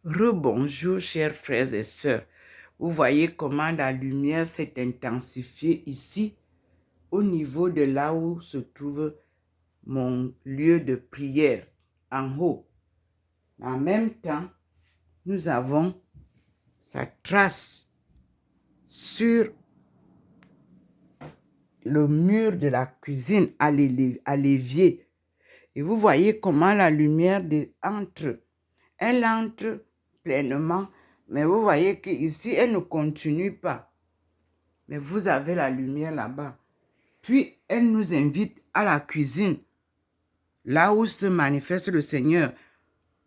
Rebonjour, chers frères et sœurs. Vous voyez comment la lumière s'est intensifiée ici, au niveau de là où se trouve mon lieu de prière, en haut. En même temps, nous avons sa trace sur le mur de la cuisine à l'évier. Et vous voyez comment la lumière entre. Elle entre pleinement, mais vous voyez qu'ici, elle ne continue pas. Mais vous avez la lumière là-bas. Puis, elle nous invite à la cuisine, là où se manifeste le Seigneur,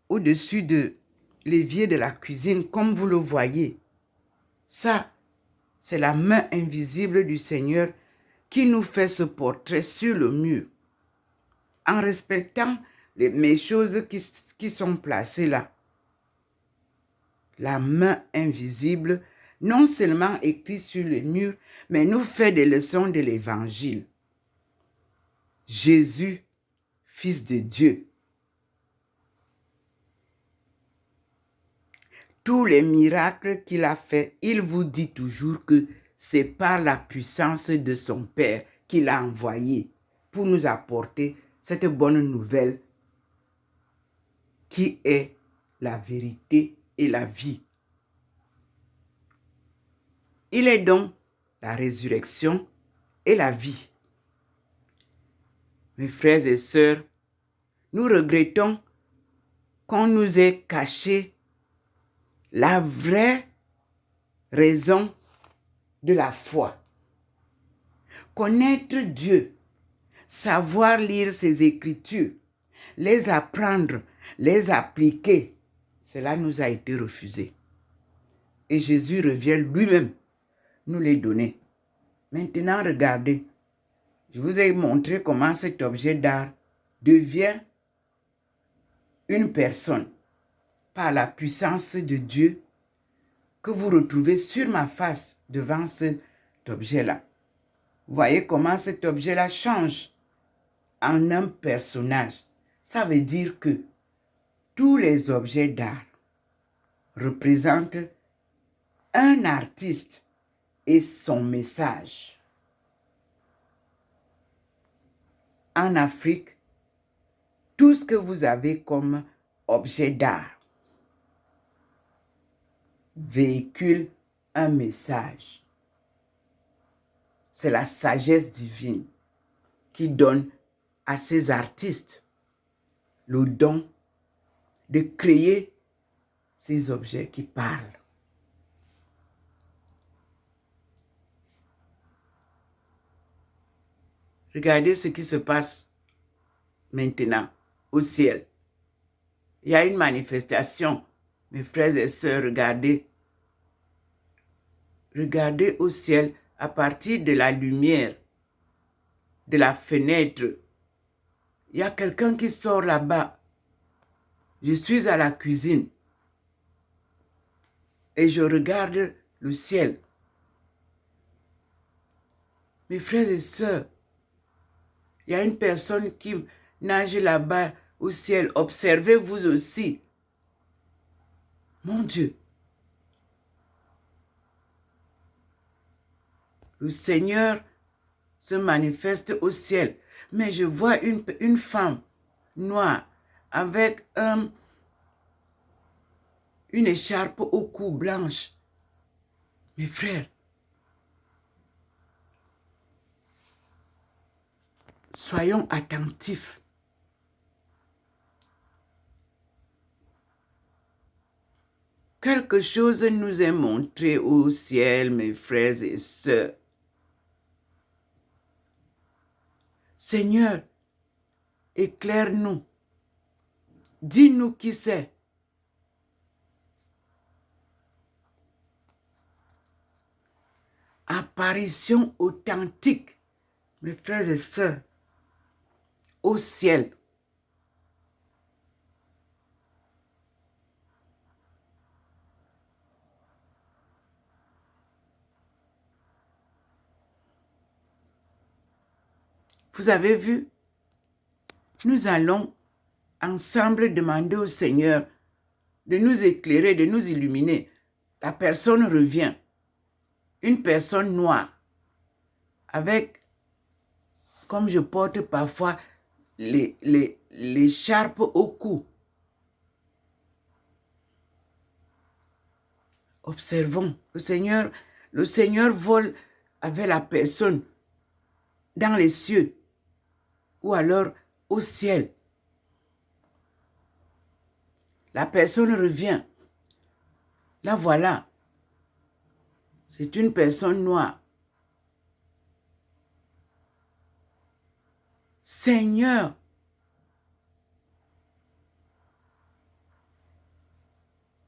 au-dessus de l'évier de la cuisine, comme vous le voyez. Ça, c'est la main invisible du Seigneur qui nous fait ce portrait sur le mur, en respectant les choses qui sont placées là. La main invisible, non seulement écrit sur le mur, mais nous fait des leçons de l'Évangile. Jésus, Fils de Dieu. Tous les miracles qu'il a fait, il vous dit toujours que c'est par la puissance de son Père qu'il a envoyé pour nous apporter cette bonne nouvelle qui est la vérité et la vie. Il est donc la résurrection et la vie. Mes frères et sœurs, nous regrettons qu'on nous ait caché la vraie raison de la foi. Connaître Dieu, savoir lire ses Écritures, les apprendre, les appliquer, cela nous a été refusé. Et Jésus revient lui-même nous les donner. Maintenant, regardez, je vous ai montré comment cet objet d'art devient une personne par la puissance de Dieu que vous retrouvez sur ma face devant cet objet-là. Vous voyez comment cet objet-là change en un personnage. Ça veut dire que tous les objets d'art représentent un artiste et son message. En Afrique, tout ce que vous avez comme objet d'art véhicule un message. C'est la sagesse divine qui donne à ces artistes le don de créer ces objets qui parlent. Regardez ce qui se passe maintenant au ciel. Il y a une manifestation. Mes frères et sœurs, regardez. Regardez au ciel à partir de la lumière, de la fenêtre. Il y a quelqu'un qui sort là-bas. Je suis à la cuisine et je regarde le ciel. Mes frères et sœurs, il y a une personne qui nage là-bas au ciel. Observez vous aussi. Mon Dieu. Le Seigneur se manifeste au ciel. Mais je vois une femme noire avec une écharpe au cou blanche. Mes frères, soyons attentifs. Quelque chose nous est montré au ciel, mes frères et sœurs. Seigneur, éclaire-nous. Dis-nous qui c'est. Apparition authentique, mes frères et sœurs, au ciel. Vous avez vu? Nous allons ensemble demander au Seigneur de nous éclairer, de nous illuminer. La personne revient. Une personne noire avec, comme je porte parfois, l'écharpe au cou. Observons, le Seigneur vole avec la personne dans les cieux ou alors au ciel. La personne revient. La voilà. C'est une personne noire. Seigneur,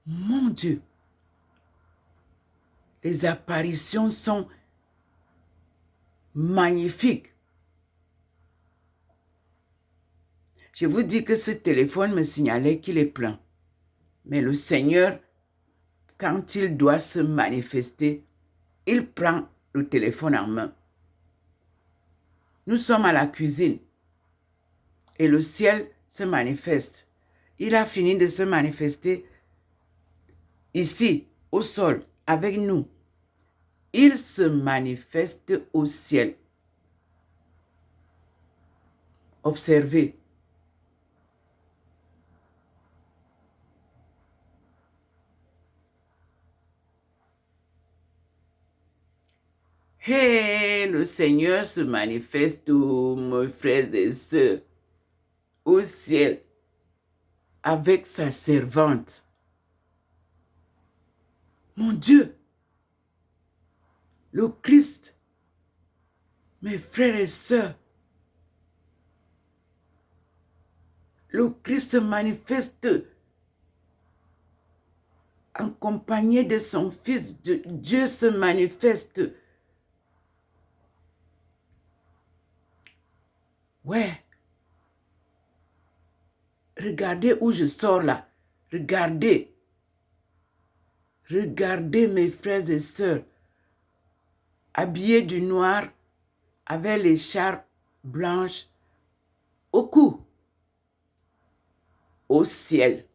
mon Dieu, les apparitions sont magnifiques. Je vous dis que ce téléphone me signalait qu'il est plein. Mais le Seigneur, quand il doit se manifester, il prend le téléphone en main. Nous sommes à la cuisine et le ciel se manifeste. Il a fini de se manifester ici, au sol, avec nous. Il se manifeste au ciel. Observez. Hey, le Seigneur se manifeste, mes frères et sœurs, au ciel, avec sa servante. Mon Dieu, le Christ, mes frères et sœurs, le Christ se manifeste accompagné de son Fils. Dieu se manifeste. Ouais. Regardez où je sors là. Regardez. Regardez mes frères et sœurs. Habillés du noir avec l'écharpe blanche au cou. Au ciel.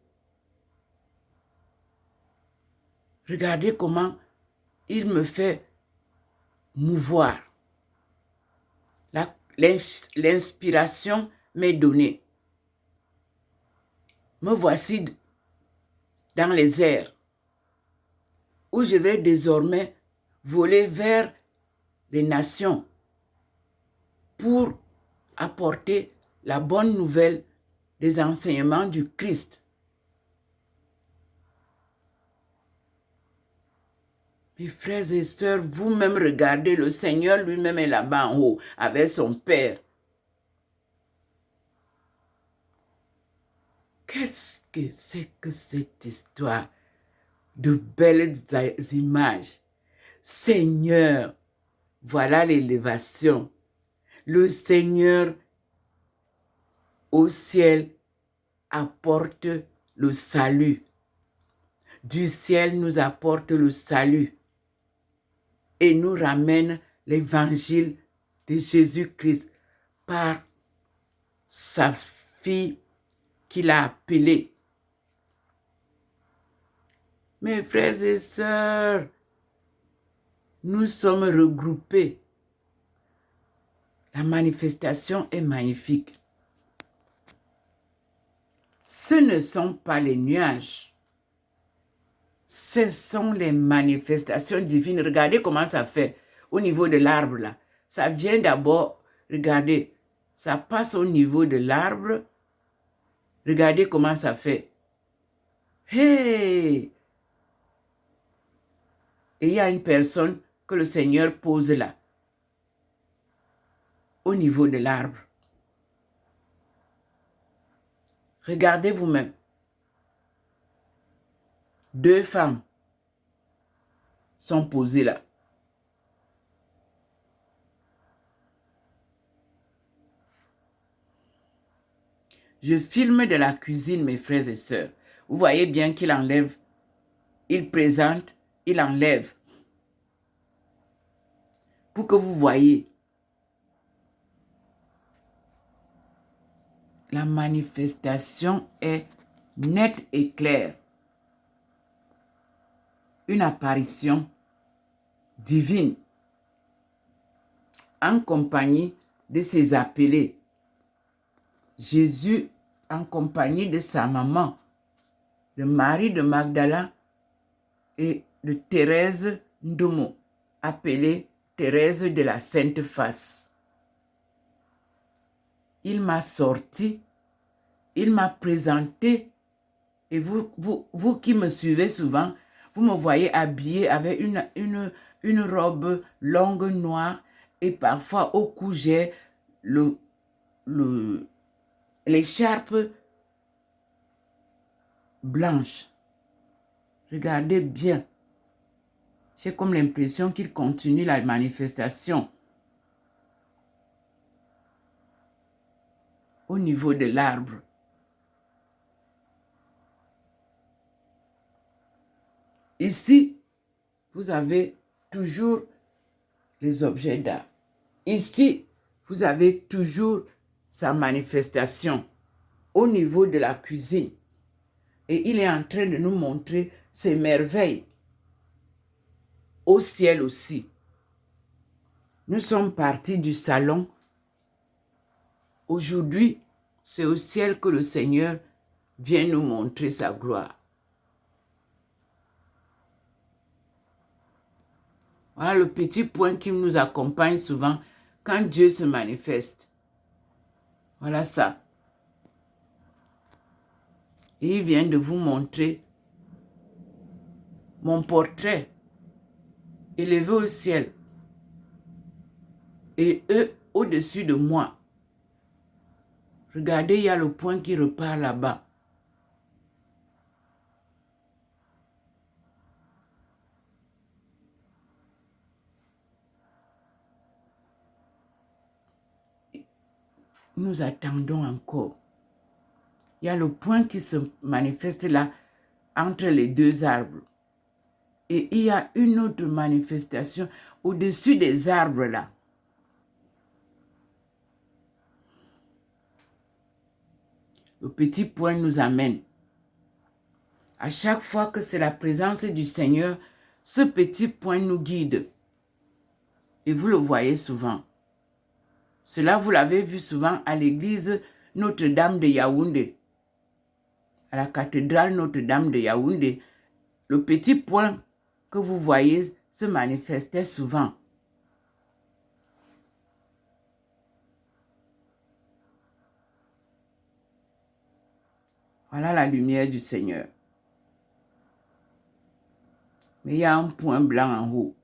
Regardez comment il me fait mouvoir. L'inspiration m'est donnée. Me voici dans les airs, où je vais désormais voler vers les nations pour apporter la bonne nouvelle des enseignements du Christ. Mes frères et sœurs, vous-même regardez, le Seigneur lui-même est là-bas en haut avec son Père. Qu'est-ce que c'est que cette histoire de belles images? Seigneur, voilà l'élévation. Le Seigneur au ciel apporte le salut. Du ciel nous apporte le salut et nous ramène l'évangile de Jésus-Christ par sa fille qu'il a appelée. Mes frères et sœurs, nous sommes regroupés. La manifestation est magnifique. Ce ne sont pas les nuages. Ce sont les manifestations divines. Regardez comment ça fait au niveau de l'arbre là. Ça vient d'abord, regardez, ça passe au niveau de l'arbre. Regardez comment ça fait. Hey! Et il y a une personne que le Seigneur pose là, au niveau de l'arbre. Regardez vous-même. 2 femmes sont posées là. Je filme de la cuisine, mes frères et sœurs. Vous voyez bien qu'il enlève, il présente, il enlève. Pour que vous voyez. La manifestation est nette et claire. une apparition divine en compagnie de ses appelés. Jésus en compagnie de sa maman, de Marie de Magdala et de Thérèse Ndomo, appelée Thérèse de la Sainte Face. Il m'a sorti, il m'a présenté, et vous qui me suivez souvent, vous me voyez habillée avec une robe longue noire et parfois au cou j'ai l'écharpe blanche. Regardez bien. J'ai comme l'impression qu'il continue la manifestation au niveau de l'arbre. Ici, vous avez toujours les objets d'art. Ici, vous avez toujours sa manifestation au niveau de la cuisine. Et il est en train de nous montrer ses merveilles au ciel aussi. Nous sommes partis du salon. Aujourd'hui, c'est au ciel que le Seigneur vient nous montrer sa gloire. Voilà le petit point qui nous accompagne souvent quand Dieu se manifeste. Voilà ça. Et il vient de vous montrer mon portrait élevé au ciel. Et eux au-dessus de moi. Regardez, il y a le point qui repart là-bas. Nous attendons encore. Il y a le point qui se manifeste là, entre les deux arbres. Et il y a une autre manifestation au-dessus des arbres là. Le petit point nous amène. À chaque fois que c'est la présence du Seigneur, ce petit point nous guide. Et vous le voyez souvent. Cela, vous l'avez vu souvent à l'église Notre-Dame de Yaoundé. À la cathédrale Notre-Dame de Yaoundé, le petit point que vous voyez se manifestait souvent. Voilà la lumière du Seigneur. Mais il y a un point blanc en haut.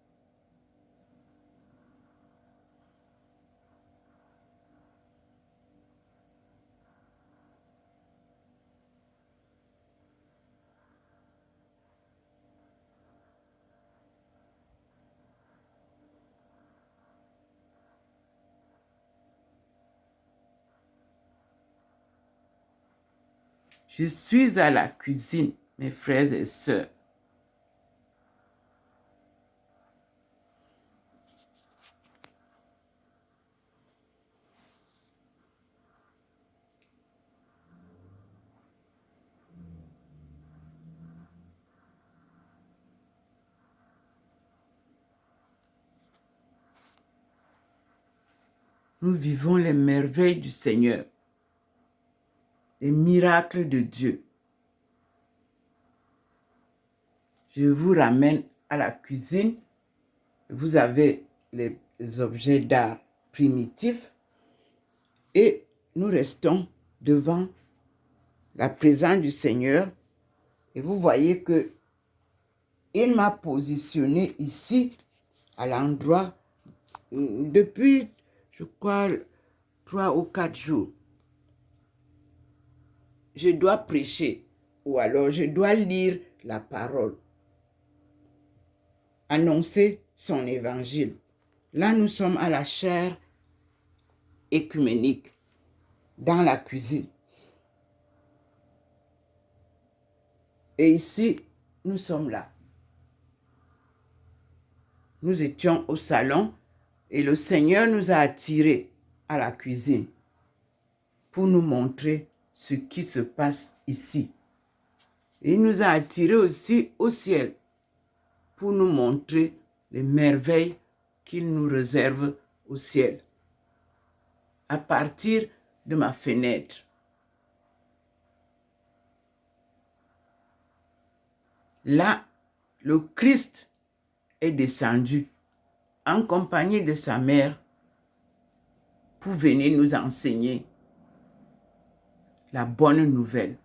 Je suis à la cuisine, mes frères et sœurs. Nous vivons les merveilles du Seigneur, les miracles de Dieu. Je vous ramène à la cuisine. Vous avez les objets d'art primitifs et nous restons devant la présence du Seigneur. Et vous voyez que il m'a positionné ici à l'endroit depuis, je crois, 3 ou 4 jours. Je dois prêcher ou alors je dois lire la parole, annoncer son évangile. Là, nous sommes à la chaire écuménique, dans la cuisine. Et ici, nous sommes là. Nous étions au salon et le Seigneur nous a attirés à la cuisine pour nous montrer ce qui se passe ici. Et il nous a attirés aussi au ciel. pour nous montrer les merveilles qu'il nous réserve au ciel. À partir de ma fenêtre, là, le Christ est descendu en compagnie de sa mère pour venir nous enseigner la bonne nouvelle.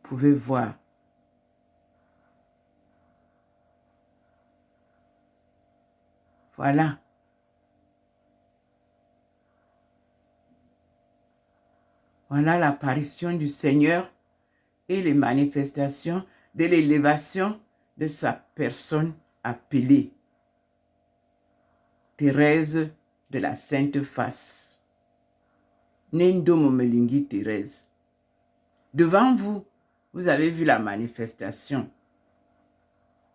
Vous pouvez voir. Voilà. Voilà l'apparition du Seigneur et les manifestations de l'élévation de sa personne appelée Thérèse de la Sainte Face. Nendo Momelingi Thérèse. Devant vous, vous avez vu la manifestation.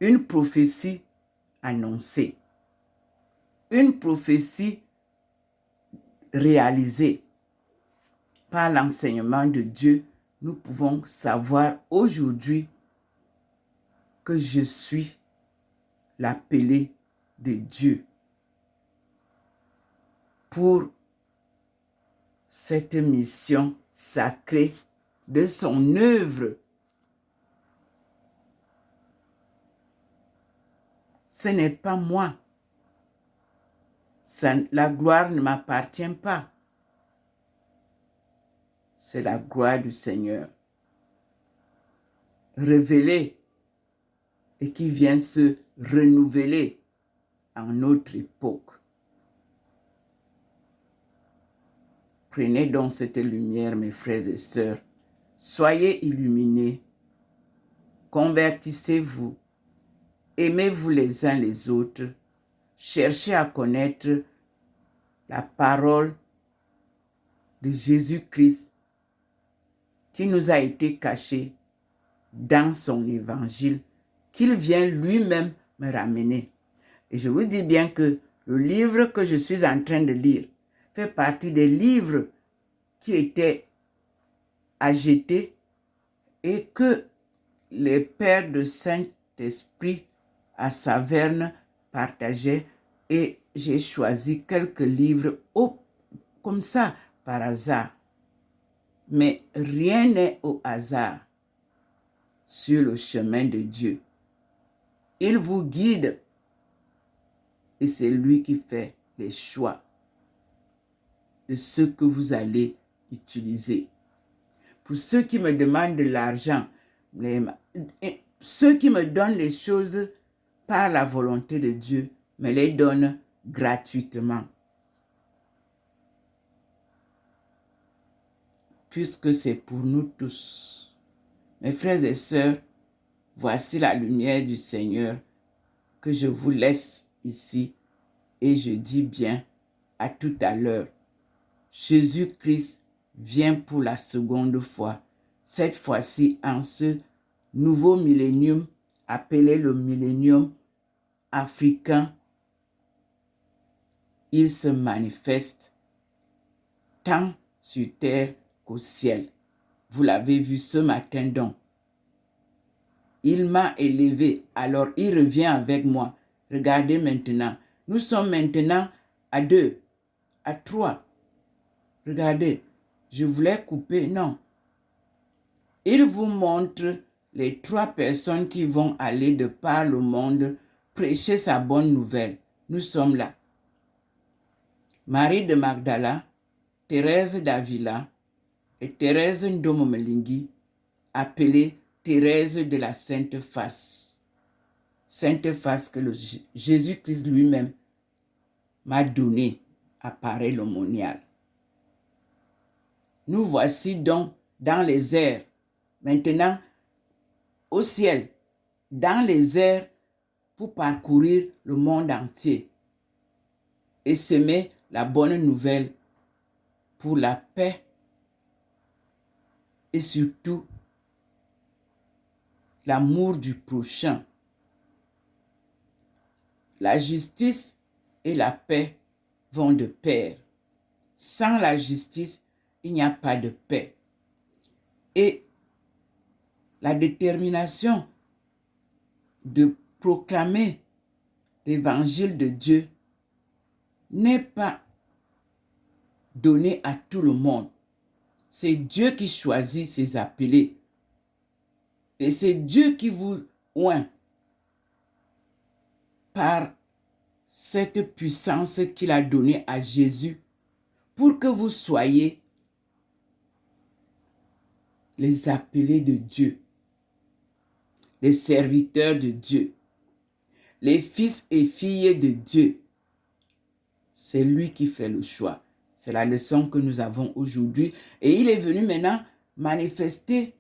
Une prophétie annoncée. Une prophétie réalisée. Par l'enseignement de Dieu, nous pouvons savoir aujourd'hui que je suis l'appelé de Dieu pour cette mission sacrée de son œuvre. Ce n'est pas moi. La gloire ne m'appartient pas. C'est la gloire du Seigneur révélée et qui vient se renouveler en notre époque. Prenez donc cette lumière, mes frères et sœurs. Soyez illuminés. Convertissez-vous. Aimez-vous les uns les autres. Cherchez à connaître la parole de Jésus-Christ qui nous a été cachée dans son évangile, qu'il vient lui-même me ramener. Et je vous dis bien que le livre que je suis en train de lire fait partie des livres qui étaient à jeter et que les pères de Saint-Esprit à Saverne partageaient, et j'ai choisi quelques livres comme ça, par hasard. Mais rien n'est au hasard sur le chemin de Dieu. Il vous guide et c'est lui qui fait les choix de ce que vous allez utiliser. Pour ceux qui me demandent de l'argent, ceux qui me donnent les choses par la volonté de Dieu me les donnent gratuitement. Puisque c'est pour nous tous. Mes frères et sœurs, voici la lumière du Seigneur que je vous laisse ici et je dis bien à tout à l'heure. Jésus-Christ vient pour la seconde fois, cette fois-ci en ce nouveau millénium appelé le millénium africain. Il se manifeste tant sur terre qu'au ciel. Vous l'avez vu ce matin donc. Il m'a élevé, alors il revient avec moi. Regardez maintenant. Nous sommes maintenant à 2, à 3. Regardez, je voulais couper, non. Il vous montre les 3 personnes qui vont aller de par le monde prêcher sa bonne nouvelle. Nous sommes là. Marie de Magdala, Thérèse d'Avila et Thérèse Ndomomelingi, appelée Thérèse de la Sainte Face. Sainte Face que Jésus-Christ lui-même m'a donné à pareil l'aumônial. Nous voici donc dans les airs, maintenant au ciel, dans les airs pour parcourir le monde entier et s'aimer la bonne nouvelle pour la paix et surtout l'amour du prochain. La justice et la paix vont de pair. Sans la justice, il n'y a pas de paix. Et la détermination de proclamer l'évangile de Dieu n'est pas donnée à tout le monde. C'est Dieu qui choisit ses appelés. Et c'est Dieu qui vous oint par cette puissance qu'il a donnée à Jésus pour que vous soyez les appelés de Dieu, les serviteurs de Dieu, les fils et filles de Dieu. C'est lui qui fait le choix. C'est la leçon que nous avons aujourd'hui. Et il est venu maintenant manifester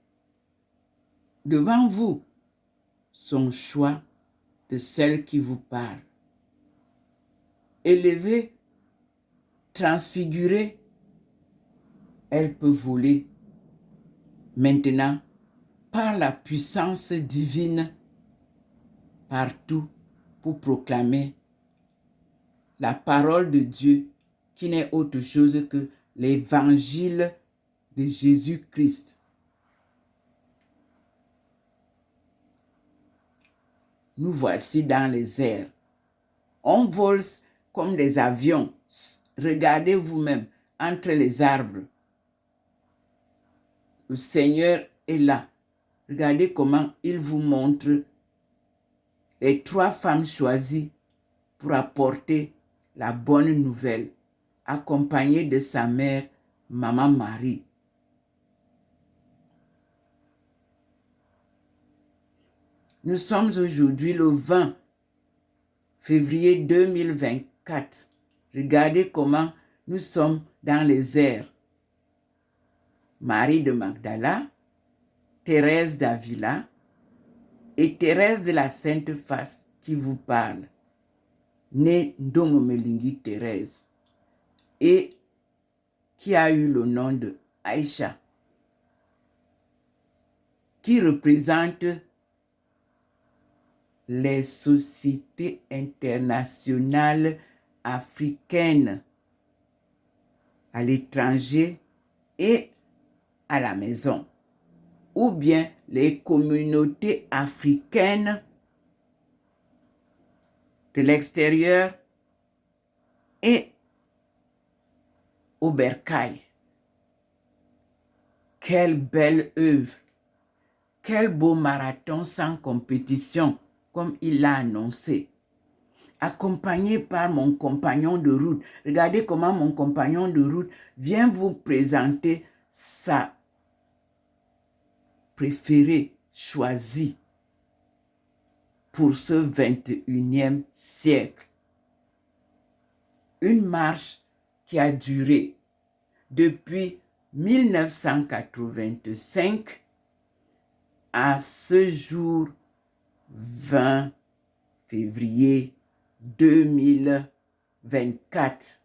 devant vous son choix de celle qui vous parle. Élevée, transfigurée, elle peut voler maintenant par la puissance divine partout pour proclamer la parole de Dieu qui n'est autre chose que l'évangile de Jésus-Christ. Nous voici dans les airs. On vole comme des avions. Regardez vous-même entre les arbres. Le Seigneur est là. Regardez comment il vous montre les 3 femmes choisies pour apporter la bonne nouvelle, accompagnées de sa mère, Maman Marie. Nous sommes aujourd'hui le 20 février 2024. Regardez comment nous sommes dans les airs. Marie de Magdala, Thérèse d'Avila et Thérèse de la Sainte Face qui vous parle, née Ndomomelingi Thérèse, et qui a eu le nom de Aïcha, qui représente les sociétés internationales africaines à l'étranger et à la maison, ou bien les communautés africaines de l'extérieur et au bercail. Quelle belle œuvre! Quel beau marathon sans compétition, comme il l'a annoncé. Accompagné par mon compagnon de route. Regardez comment mon compagnon de route vient vous présenter sa préférée choisie pour ce 21e siècle. Une marche qui a duré depuis 1985 à ce jour 20 février 2024.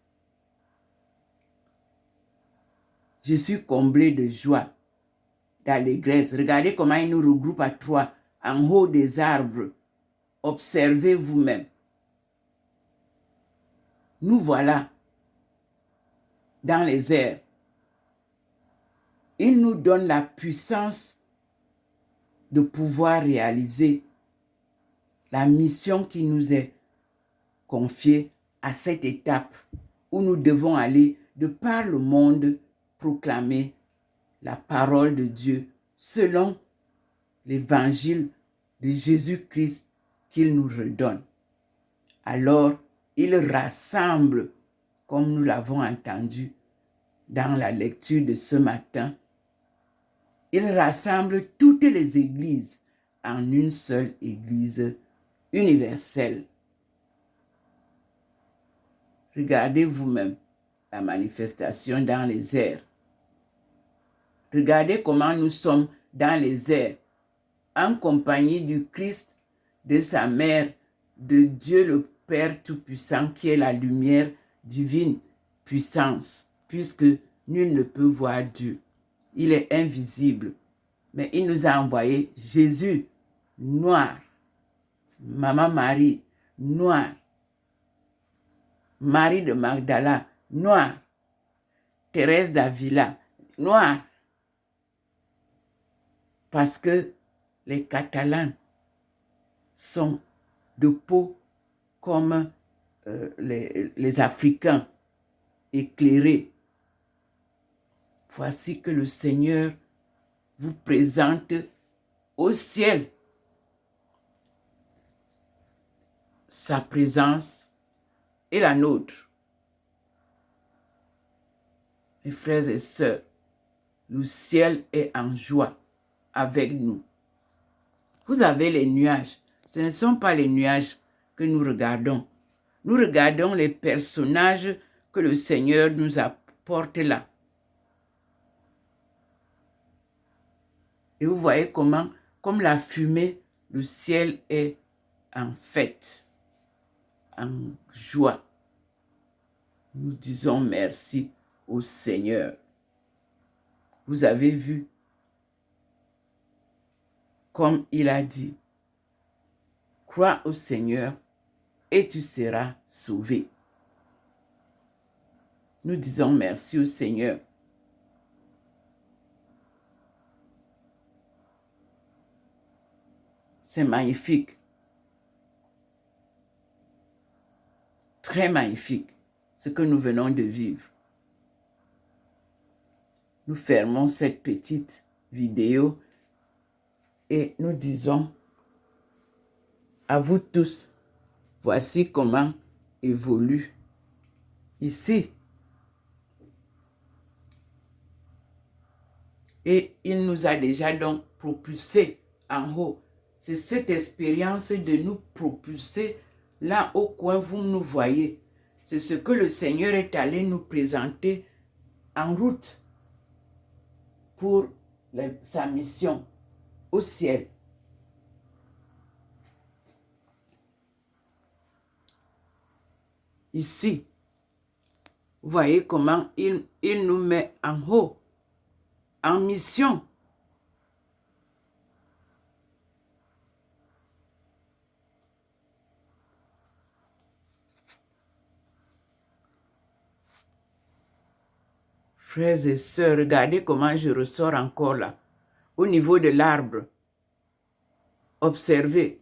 Je suis comblé de joie, d'allégresse. Regardez comment il nous regroupe à 3 en haut des arbres. Observez vous-même. Nous voilà dans les airs. Il nous donne la puissance de pouvoir réaliser la mission qui nous est confiée à cette étape où nous devons aller de par le monde proclamer la parole de Dieu selon l'évangile de Jésus-Christ qu'il nous redonne. Alors, il rassemble, comme nous l'avons entendu dans la lecture de ce matin, il rassemble toutes les églises en une seule église universelle. Regardez vous-même la manifestation dans les airs. Regardez comment nous sommes dans les airs, en compagnie du Christ, de sa mère, de Dieu le Père Tout-Puissant, qui est la lumière divine, puissance, puisque nul ne peut voir Dieu. Il est invisible, mais il nous a envoyé Jésus, noir, Maman Marie, noire, Marie de Magdala, noire, Thérèse d'Avila, noire. Parce que les Catalans sont de peau comme les Africains éclairés. Voici que le Seigneur vous présente au ciel sa présence et la nôtre. Mes frères et sœurs, le ciel est en joie avec nous. Vous avez les nuages. Ce ne sont pas les nuages que nous regardons. Nous regardons les personnages que le Seigneur nous apporte là. Et vous voyez comment, comme la fumée, le ciel est en fête, en joie. Nous disons merci au Seigneur. Vous avez vu, comme il a dit, crois au Seigneur et tu seras sauvé. Nous disons merci au Seigneur. C'est magnifique. Très magnifique, ce que nous venons de vivre. Nous fermons cette petite vidéo et nous disons à vous tous, voici comment évolue ici. Et il nous a déjà donc propulsés en haut. C'est cette expérience de nous propulser là au coin, vous nous voyez. C'est ce que le Seigneur est allé nous présenter en route pour sa mission au ciel. Ici, vous voyez comment il nous met en haut, en mission. Frères et sœurs, regardez comment je ressors encore là, au niveau de l'arbre. Observez.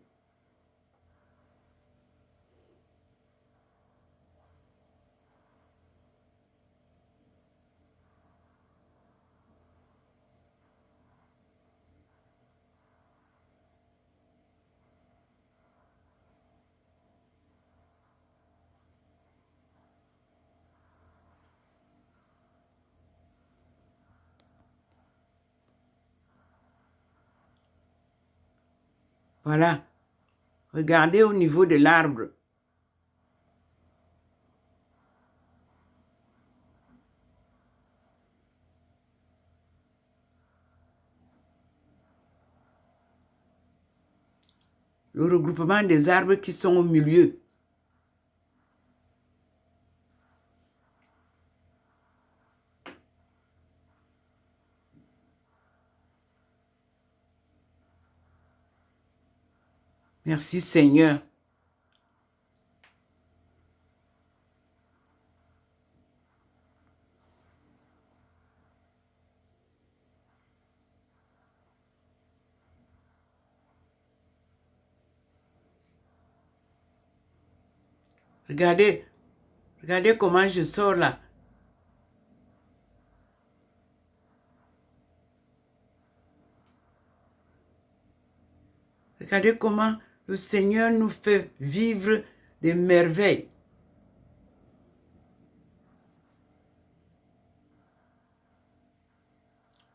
Voilà. Regardez au niveau de l'arbre. Le regroupement des arbres qui sont au milieu. Merci Seigneur. Regardez, regardez comment je sors là. Regardez comment le Seigneur nous fait vivre des merveilles.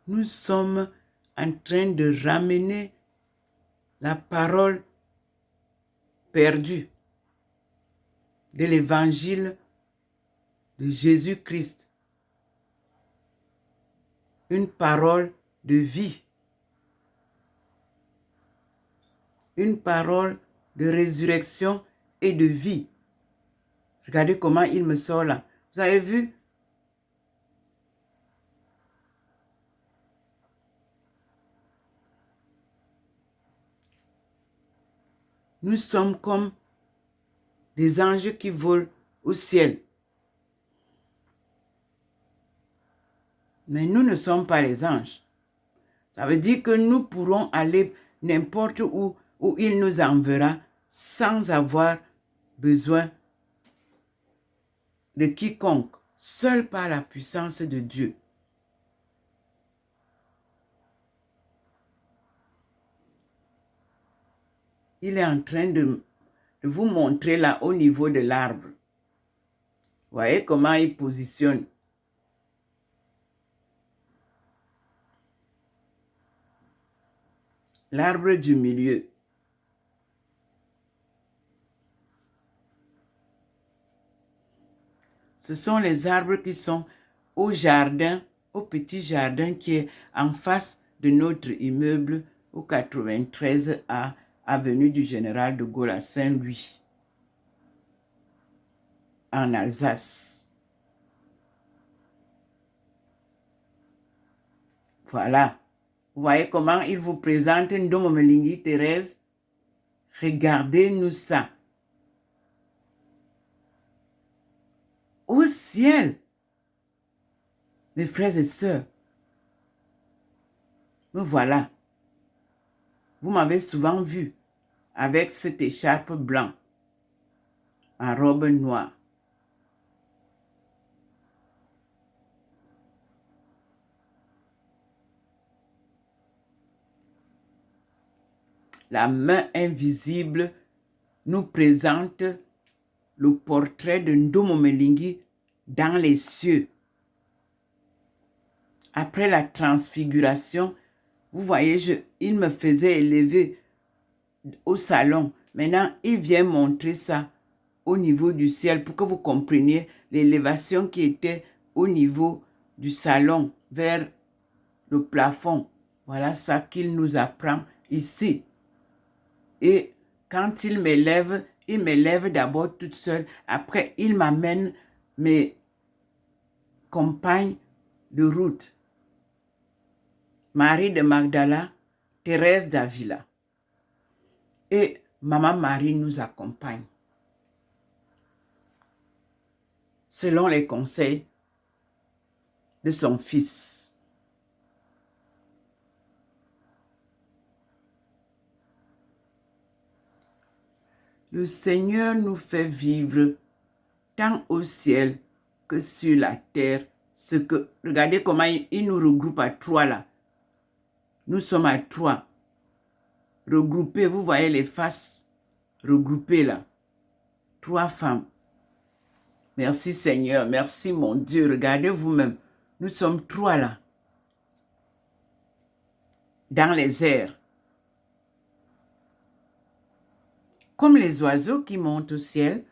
Nous sommes en train de ramener la parole perdue de l'évangile de Jésus-Christ. Une parole de vie. Une parole de résurrection et de vie. Regardez comment il me sort là. Vous avez vu? Nous sommes comme des anges qui volent au ciel. Mais nous ne sommes pas les anges. Ça veut dire que nous pourrons aller n'importe où il nous enverra sans avoir besoin de quiconque, seul par la puissance de Dieu. Il est en train de vous montrer là au niveau de l'arbre. Vous voyez comment il positionne. L'arbre du milieu. Ce sont les arbres qui sont au jardin, au petit jardin qui est en face de notre immeuble au 93 A, avenue du Général de Gaulle à Saint-Louis, en Alsace. Voilà. Vous voyez comment il vous présente Ndomomelingi Thérèse? Regardez-nous ça. Au ciel, mes frères et sœurs, me voilà. Vous m'avez souvent vu avec cette écharpe blanche, en robe noire. La main invisible nous présente le portrait de Ndomomelingi dans les cieux. Après la transfiguration, vous voyez, il me faisait élever au salon. Maintenant, il vient montrer ça au niveau du ciel pour que vous compreniez l'élévation qui était au niveau du salon vers le plafond. Voilà ça qu'il nous apprend ici. Et quand il m'élève d'abord toute seule. Après, il m'amène mes compagnes de route. Marie de Magdala, Thérèse d'Avila. Et Maman Marie nous accompagne. Selon les conseils de son fils. Le Seigneur nous fait vivre tant au ciel que sur la terre. Regardez comment il nous regroupe à trois là. Nous sommes à trois. Regroupés, vous voyez les faces regroupées là. Trois femmes. Merci Seigneur, merci mon Dieu. Regardez vous-même. Nous sommes trois là. Dans les airs. Comme les oiseaux qui montent au ciel.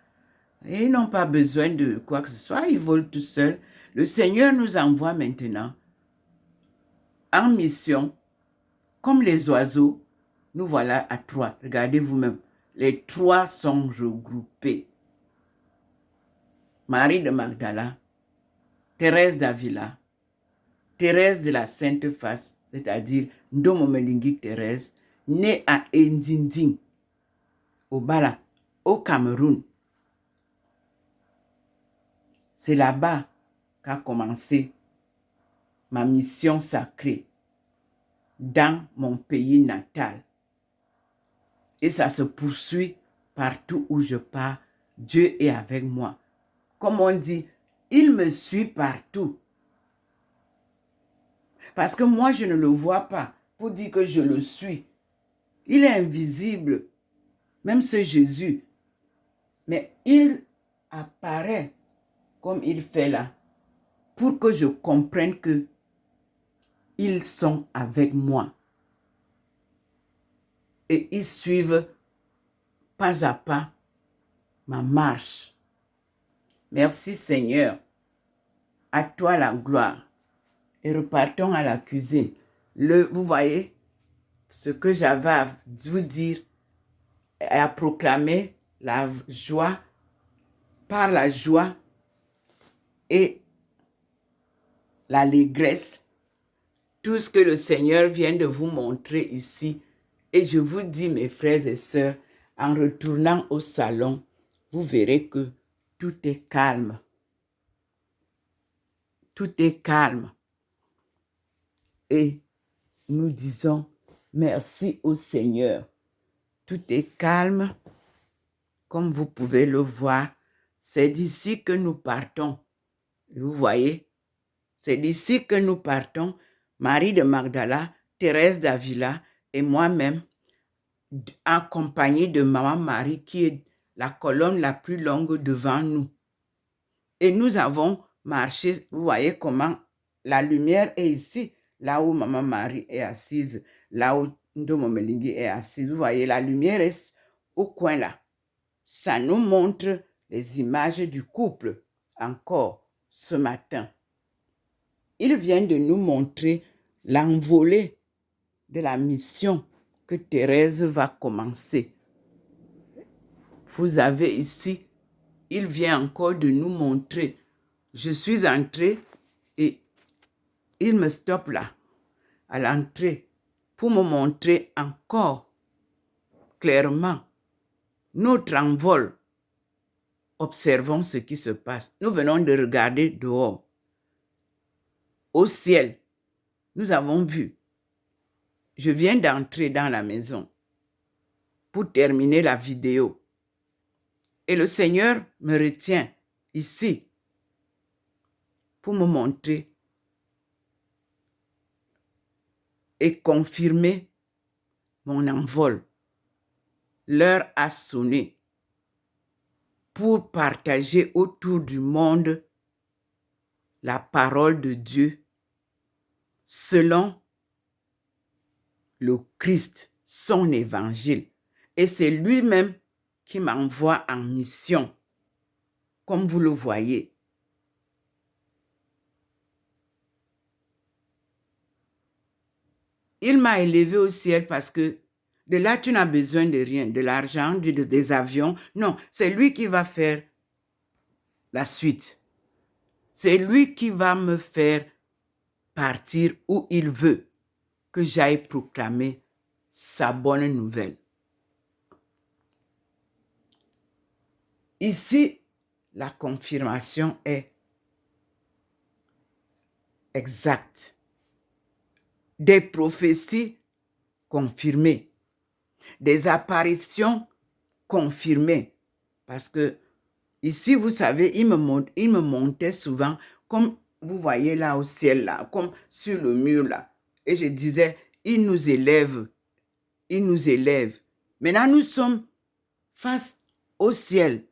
Et ils n'ont pas besoin de quoi que ce soit. Ils volent tout seuls. Le Seigneur nous envoie maintenant en mission. Comme les oiseaux. Nous voilà à trois. Regardez vous-même. Les trois sont regroupés. Marie de Magdala, Thérèse d'Avila, Thérèse de la Sainte Face, c'est-à-dire Ndomomelingi Thérèse, née à Ndinding, au Bala, au Cameroun. C'est là-bas qu'a commencé ma mission sacrée dans mon pays natal. Et ça se poursuit partout où je pars. Dieu est avec moi. Comme on dit, il me suit partout. Parce que moi, je ne le vois pas pour dire que je le suis. Il est invisible, même ce Jésus. Mais il apparaît comme il fait là, pour que je comprenne que ils sont avec moi. Et ils suivent pas à pas ma marche. Merci Seigneur. À toi la gloire. Et repartons à la cuisine. Vous voyez, ce que j'avais à vous dire, à proclamer la joie, par la joie et l'allégresse, tout ce que le Seigneur vient de vous montrer ici. Et je vous dis, mes frères et sœurs, en retournant au salon, vous verrez que tout est calme. Tout est calme. et nous disons merci au Seigneur. Tout est calme, comme vous pouvez le voir. C'est d'ici que nous partons. Vous voyez, c'est d'ici que nous partons. Marie de Magdala, Thérèse d'Avila et moi-même, accompagnée de Maman Marie, qui est la colonne la plus longue devant nous. Et nous avons marché, vous voyez comment la lumière est ici, là où Maman Marie est assise, là où Ndomo Melingi est assise. Vous voyez, la lumière est au coin là. Ça nous montre les images du couple encore ce matin. Il vient de nous montrer l'envolée de la mission que Thérèse va commencer. Vous avez ici, il vient encore de nous montrer. Je suis entrée et il me stoppe là, à l'entrée, pour me montrer encore clairement notre envol. Observons ce qui se passe. Nous venons de regarder dehors. Au ciel, nous avons vu. Je viens d'entrer dans la maison pour terminer la vidéo. Et le Seigneur me retient ici pour me montrer et confirmer mon envol. L'heure a sonné pour partager autour du monde la parole de Dieu selon le Christ, son évangile. Et c'est lui-même qui m'envoie en mission, comme vous le voyez. Il m'a élevé au ciel parce que de là, tu n'as besoin de rien, de l'argent, des avions. Non, c'est lui qui va faire la suite. C'est lui qui va me faire partir où il veut que j'aille proclamer sa bonne nouvelle. Ici, la confirmation est exacte. Des prophéties confirmées, des apparitions confirmées. Parce que ici, vous savez, il me montait souvent, comme vous voyez là au ciel, là, comme sur le mur là. Et je disais, il nous élève, il nous élève. Maintenant, nous sommes face au ciel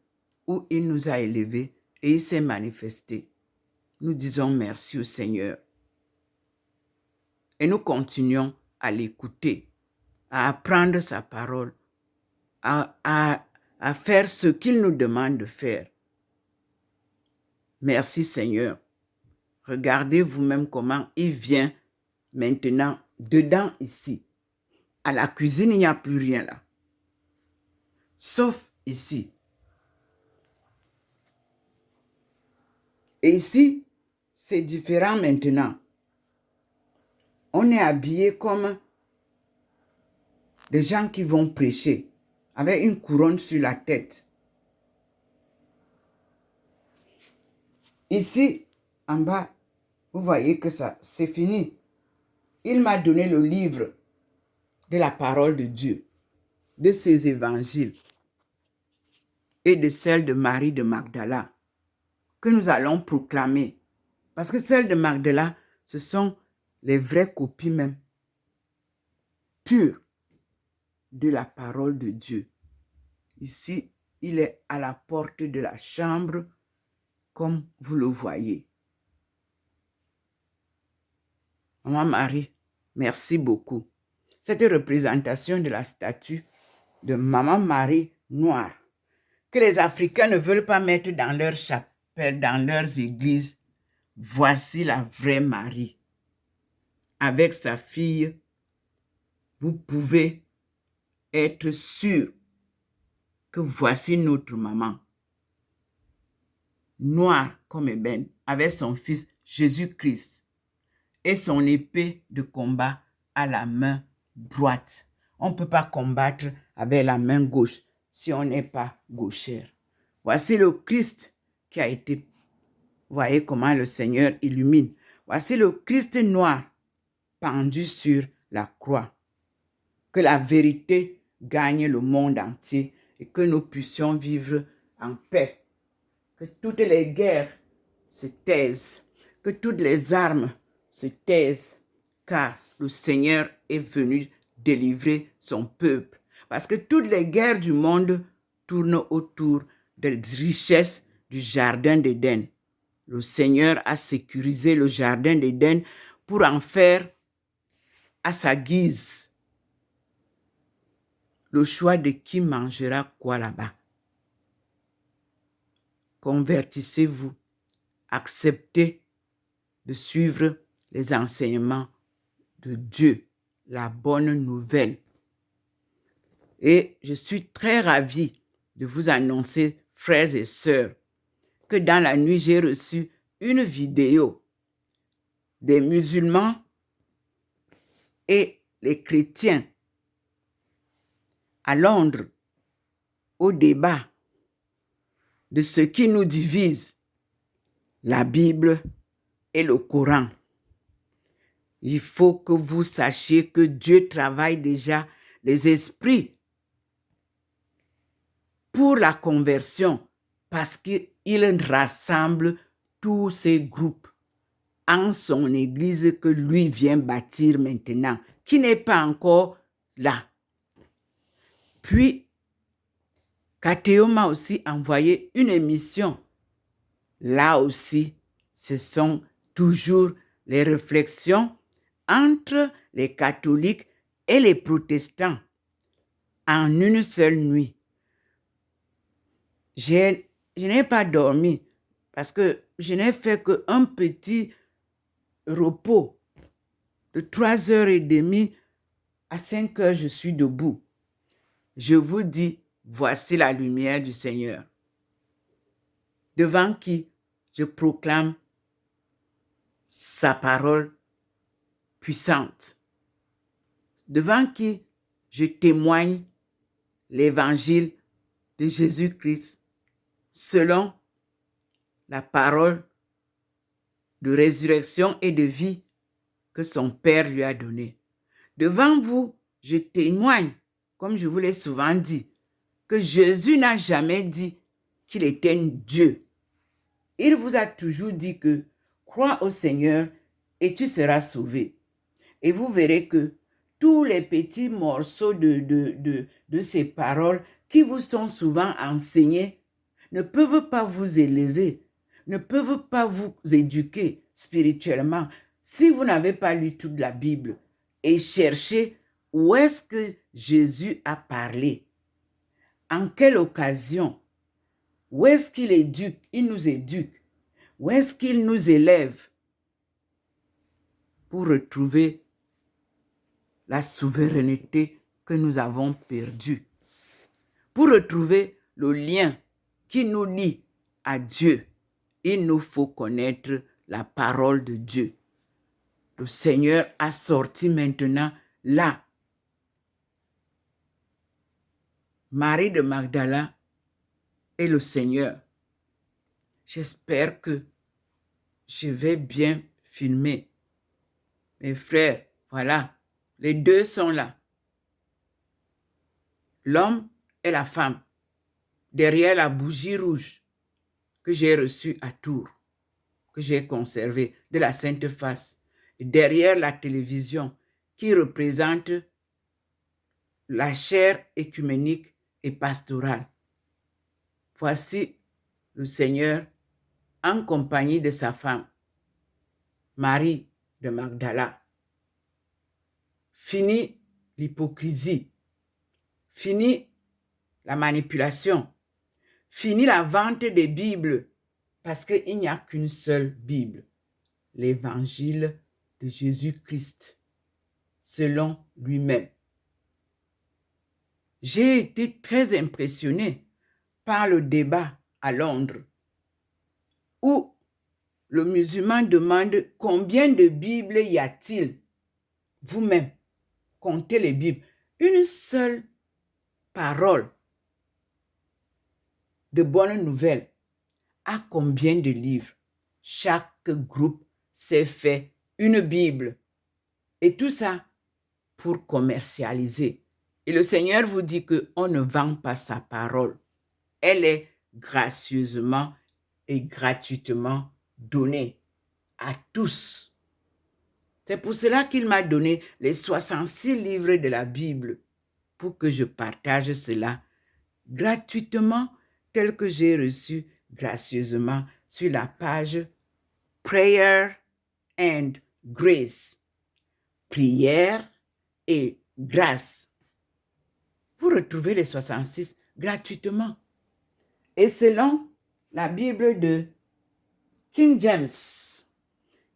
où il nous a élevés et il s'est manifesté. Nous disons merci au Seigneur. Et nous continuons à l'écouter, à apprendre sa parole, à faire ce qu'il nous demande de faire. Merci Seigneur. Regardez vous-même comment il vient maintenant dedans ici. À la cuisine, il n'y a plus rien là. Sauf ici. Et ici, c'est différent maintenant. On est habillé comme des gens qui vont prêcher, avec une couronne sur la tête. Ici, en bas, vous voyez que ça, c'est fini. Il m'a donné le livre de la parole de Dieu, de ses évangiles et de celle de Marie de Magdala, que nous allons proclamer. Parce que celle de Magdala, ce sont les vraies copies même, pures de la parole de Dieu. Ici, il est à la porte de la chambre, comme vous le voyez. Maman Marie, merci beaucoup. Cette représentation de la statue de Maman Marie noire, que les Africains ne veulent pas mettre dans leurs chapelles, dans leurs églises. Voici la vraie Marie. Avec sa fille, vous pouvez être sûr que voici notre maman. Noire comme ébène, avec son fils Jésus-Christ et son épée de combat à la main droite. On ne peut pas combattre avec la main gauche si on n'est pas gauchère. Voici le Christ qui a été... Voyez comment le Seigneur illumine. Voici le Christ noir, pendu sur la croix. Que la vérité gagne le monde entier et que nous puissions vivre en paix. Que toutes les guerres se taisent, que toutes les armes se taisent, car le Seigneur est venu délivrer son peuple. Parce que toutes les guerres du monde tournent autour des richesses du jardin d'Éden. Le Seigneur a sécurisé le jardin d'Éden pour en faire à sa guise le choix de qui mangera quoi là-bas. Convertissez-vous, acceptez de suivre les enseignements de Dieu, la bonne nouvelle. Et je suis très ravie de vous annoncer, frères et sœurs, que dans la nuit, j'ai reçu une vidéo des musulmans et les chrétiens à Londres au débat de ce qui nous divise, la Bible et le Coran. Il faut que vous sachiez que Dieu travaille déjà les esprits pour la conversion parce qu'il rassemble tous ces groupes en son église que lui vient bâtir maintenant, qui n'est pas encore là. Puis, KTO m'a aussi envoyé une émission. Là aussi, ce sont toujours les réflexions entre les catholiques et les protestants en une seule nuit. Je n'ai pas dormi parce que je n'ai fait qu'un petit repos de 3h30 à 5h, je suis debout. Je vous dis, voici la lumière du Seigneur, devant qui je proclame sa parole puissante, devant qui je témoigne l'évangile de Jésus-Christ selon la parole de résurrection et de vie que son Père lui a donnée. Devant vous, je témoigne, comme je vous l'ai souvent dit, que Jésus n'a jamais dit qu'il était un Dieu. Il vous a toujours dit que crois au Seigneur et tu seras sauvé. Et vous verrez que tous les petits morceaux de ces paroles qui vous sont souvent enseignées ne peuvent pas vous élever, ne peuvent pas vous éduquer spirituellement si vous n'avez pas lu toute la Bible et cherchez où est-ce que Jésus a parlé, en quelle occasion, où est-ce qu'il éduque, il nous éduque, où est-ce qu'il nous élève pour retrouver la souveraineté que nous avons perdue, pour retrouver le lien qui nous lie à Dieu. Il nous faut connaître la parole de Dieu. Le Seigneur a sorti maintenant là Marie de Magdala et le Seigneur. J'espère que je vais bien filmer. Mes frères, voilà, les deux sont là. L'homme et la femme, derrière la bougie rouge que j'ai reçue à Tours, que j'ai conservée de la Sainte Face, et derrière la télévision qui représente la chaire œcuménique et pastorale. Voici le Seigneur en compagnie de sa femme, Marie de Magdala. Fini l'hypocrisie, fini la manipulation, fini la vente des Bibles, parce qu'il n'y a qu'une seule Bible, l'évangile de Jésus-Christ, selon lui-même. J'ai été très impressionné par le débat à Londres, où le musulman demande combien de Bibles y a-t-il? Vous-même, comptez les Bibles. Une seule parole de bonne nouvelle a combien de livres? Chaque groupe s'est fait une Bible. Et tout ça pour commercialiser. Et le Seigneur vous dit qu'on ne vend pas sa parole. Elle est gracieusement et gratuitement donnée à tous. C'est pour cela qu'il m'a donné les 66 livres de la Bible pour que je partage cela gratuitement tel que j'ai reçu gracieusement sur la page Prayer and Grace. Prière et grâce. Vous retrouvez les 66 gratuitement. Et selon la Bible de King James,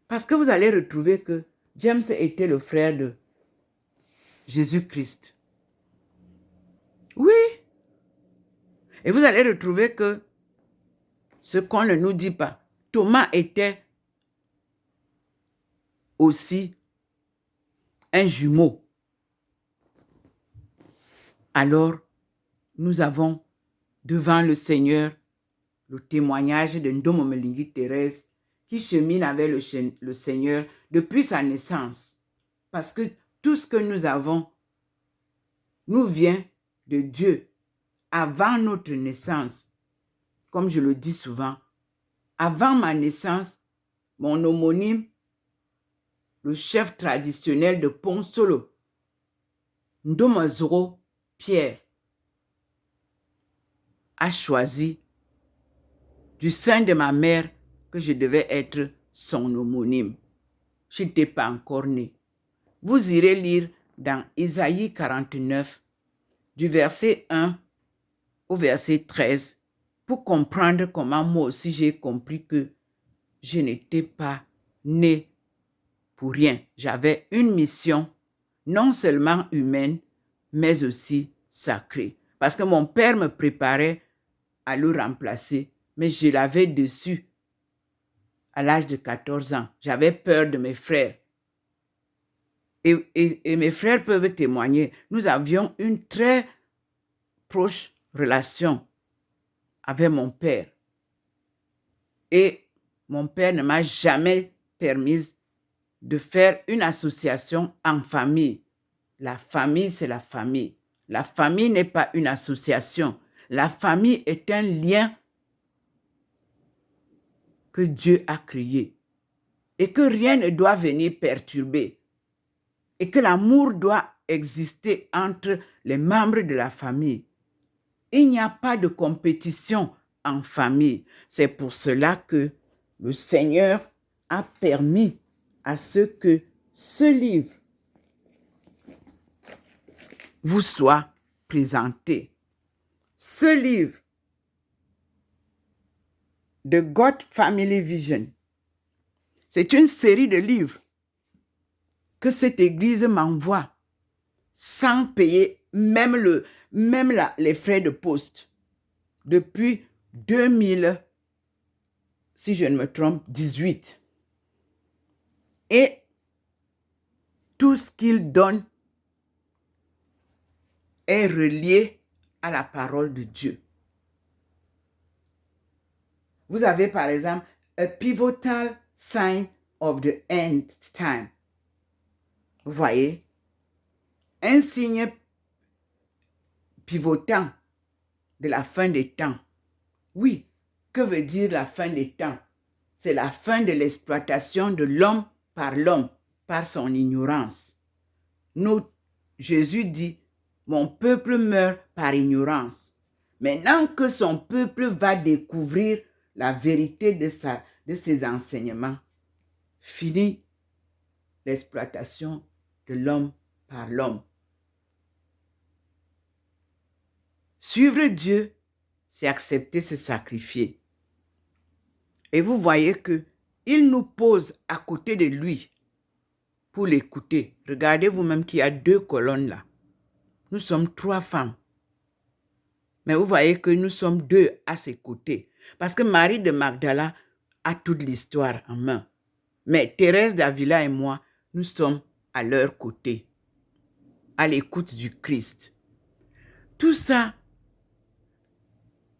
parce que vous allez retrouver que James était le frère de Jésus-Christ. Oui. Et vous allez retrouver que ce qu'on ne nous dit pas, Thomas était aussi un jumeau. Alors, nous avons devant le Seigneur le témoignage de Ndomomelingi Thérèse qui chemine avec le Seigneur depuis sa naissance. Parce que tout ce que nous avons nous vient de Dieu avant notre naissance. Comme je le dis souvent, avant ma naissance, mon homonyme, le chef traditionnel de Ponsolo, Ndomazoro Pierre, a choisi du sein de ma mère que je devais être son homonyme. Je n'étais pas encore né. Vous irez lire dans Isaïe 49, du verset 1 au verset 13, pour comprendre comment moi aussi j'ai compris que je n'étais pas né pour rien. J'avais une mission, non seulement humaine, mais aussi sacrée. Parce que mon père me préparait à le remplacer, mais je l'avais déçu à l'âge de 14 ans. J'avais peur de mes frères. Et mes frères peuvent témoigner. Nous avions une très proche relation avec mon père. Et mon père ne m'a jamais permis de faire une association en famille. La famille, c'est la famille. La famille n'est pas une association. La famille est un lien que Dieu a créé et que rien ne doit venir perturber et que l'amour doit exister entre les membres de la famille. Il n'y a pas de compétition en famille. C'est pour cela que le Seigneur a permis à ce que ce livre vous soit présenté. Ce livre de God Family Vision, c'est une série de livres que cette église m'envoie sans payer même les frais de poste depuis 2000, si je ne me trompe, 18. Et tout ce qu'il donne est relié à la parole de Dieu. Vous avez par exemple a pivotal sign of the end time. Vous voyez, un signe pivotant de la fin des temps. Oui, que veut dire la fin des temps? C'est la fin de l'exploitation de l'homme, par son ignorance. Jésus dit, mon peuple meurt par ignorance. Maintenant que son peuple va découvrir la vérité de ses enseignements, fini l'exploitation de l'homme par l'homme. Suivre Dieu, c'est accepter se sacrifier. Et vous voyez qu'il nous pose à côté de lui pour l'écouter. Regardez vous-même qu'il y a 2 colonnes là. Nous sommes 3 femmes. Mais vous voyez que nous sommes 2 à ses côtés. Parce que Marie de Magdala a toute l'histoire en main. Mais Thérèse d'Avila et moi, nous sommes à leur côté, à l'écoute du Christ. Tout ça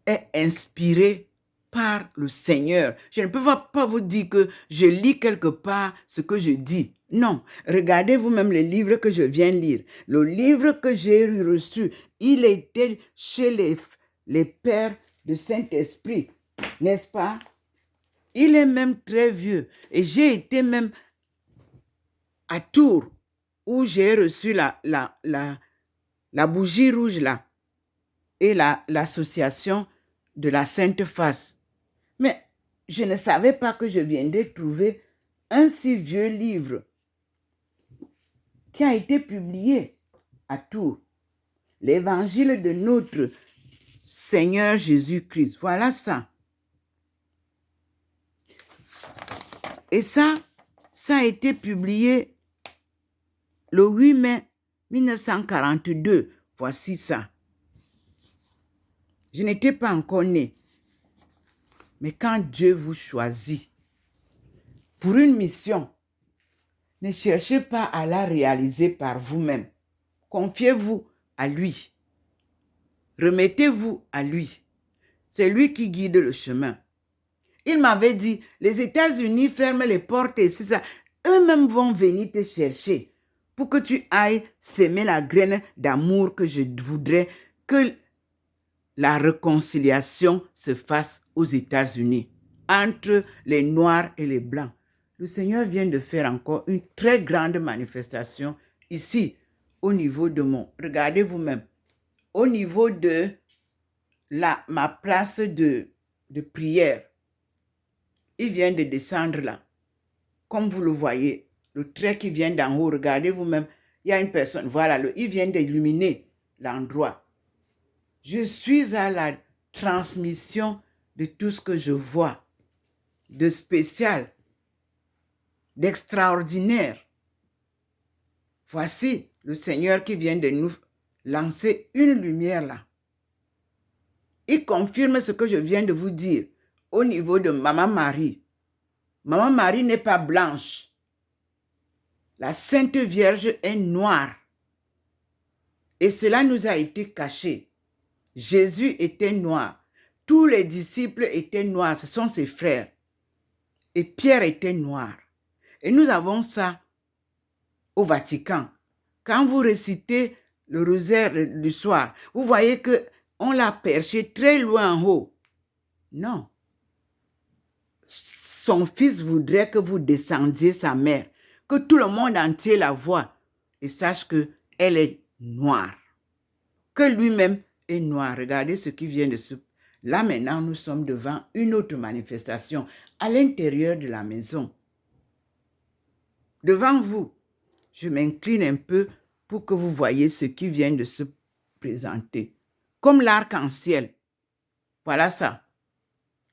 est inspiré par le Seigneur. Je ne peux pas vous dire que je lis quelque part ce que je dis. Non, regardez vous-même le livre que je viens de lire. Le livre que j'ai reçu, il était chez les pères de Saint-Esprit, n'est-ce pas? Il est même très vieux. Et j'ai été même à Tours, où j'ai reçu la bougie rouge là, et l'association de la Sainte Face. Mais je ne savais pas que je viendrais trouver un si vieux livre qui a été publié à Tours. L'évangile de notre Seigneur Jésus-Christ. Voilà ça. Et ça a été publié le 8 mai 1942. Voici ça. Je n'étais pas encore née. Mais quand Dieu vous choisit pour une mission, ne cherchez pas à la réaliser par vous-même. Confiez-vous à lui. Remettez-vous à lui. C'est lui qui guide le chemin. Il m'avait dit, les États-Unis ferment les portes et tout ça. Eux-mêmes vont venir te chercher pour que tu ailles s'aimer la graine d'amour que je voudrais que la réconciliation se fasse aux États-Unis entre les Noirs et les Blancs. Le Seigneur vient de faire encore une très grande manifestation ici, au niveau de regardez vous-même, au niveau de ma place de prière. Il vient de descendre là. Comme vous le voyez, le trait qui vient d'en haut, regardez vous-même, il y a une personne, voilà, il vient d'illuminer l'endroit. Je suis à la transmission de tout ce que je vois, de spécial, d'extraordinaire. Voici le Seigneur qui vient de nous lancer une lumière là. Il confirme ce que je viens de vous dire au niveau de Maman Marie. Maman Marie n'est pas blanche. La Sainte Vierge est noire. Et cela nous a été caché. Jésus était noir. Tous les disciples étaient noirs. Ce sont ses frères. Et Pierre était noir. Et nous avons ça au Vatican. Quand vous récitez le rosaire du soir, vous voyez qu'on l'a perché très loin en haut. Non. Son fils voudrait que vous descendiez sa mère, que tout le monde entier la voie et sache qu'elle est noire, que lui-même est noir. Regardez ce qui vient de se... Là maintenant, nous sommes devant une autre manifestation à l'intérieur de la maison. Devant vous, je m'incline un peu pour que vous voyez ce qui vient de se présenter. Comme l'arc-en-ciel. Voilà ça.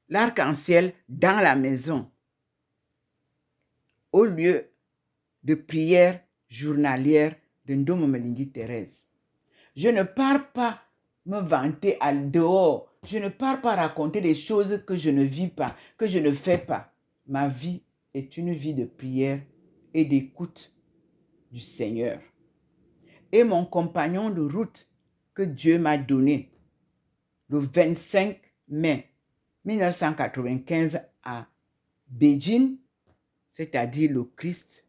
L'arc-en-ciel dans la maison. Au lieu de prière journalière de Ndomo Melingi Thérèse. Je ne pars pas me vanter à dehors. Je ne pars pas raconter des choses que je ne vis pas, que je ne fais pas. Ma vie est une vie de prière et d'écoute du Seigneur. Et mon compagnon de route que Dieu m'a donné le 25 mai 1995 à Beijing, c'est-à-dire le Christ,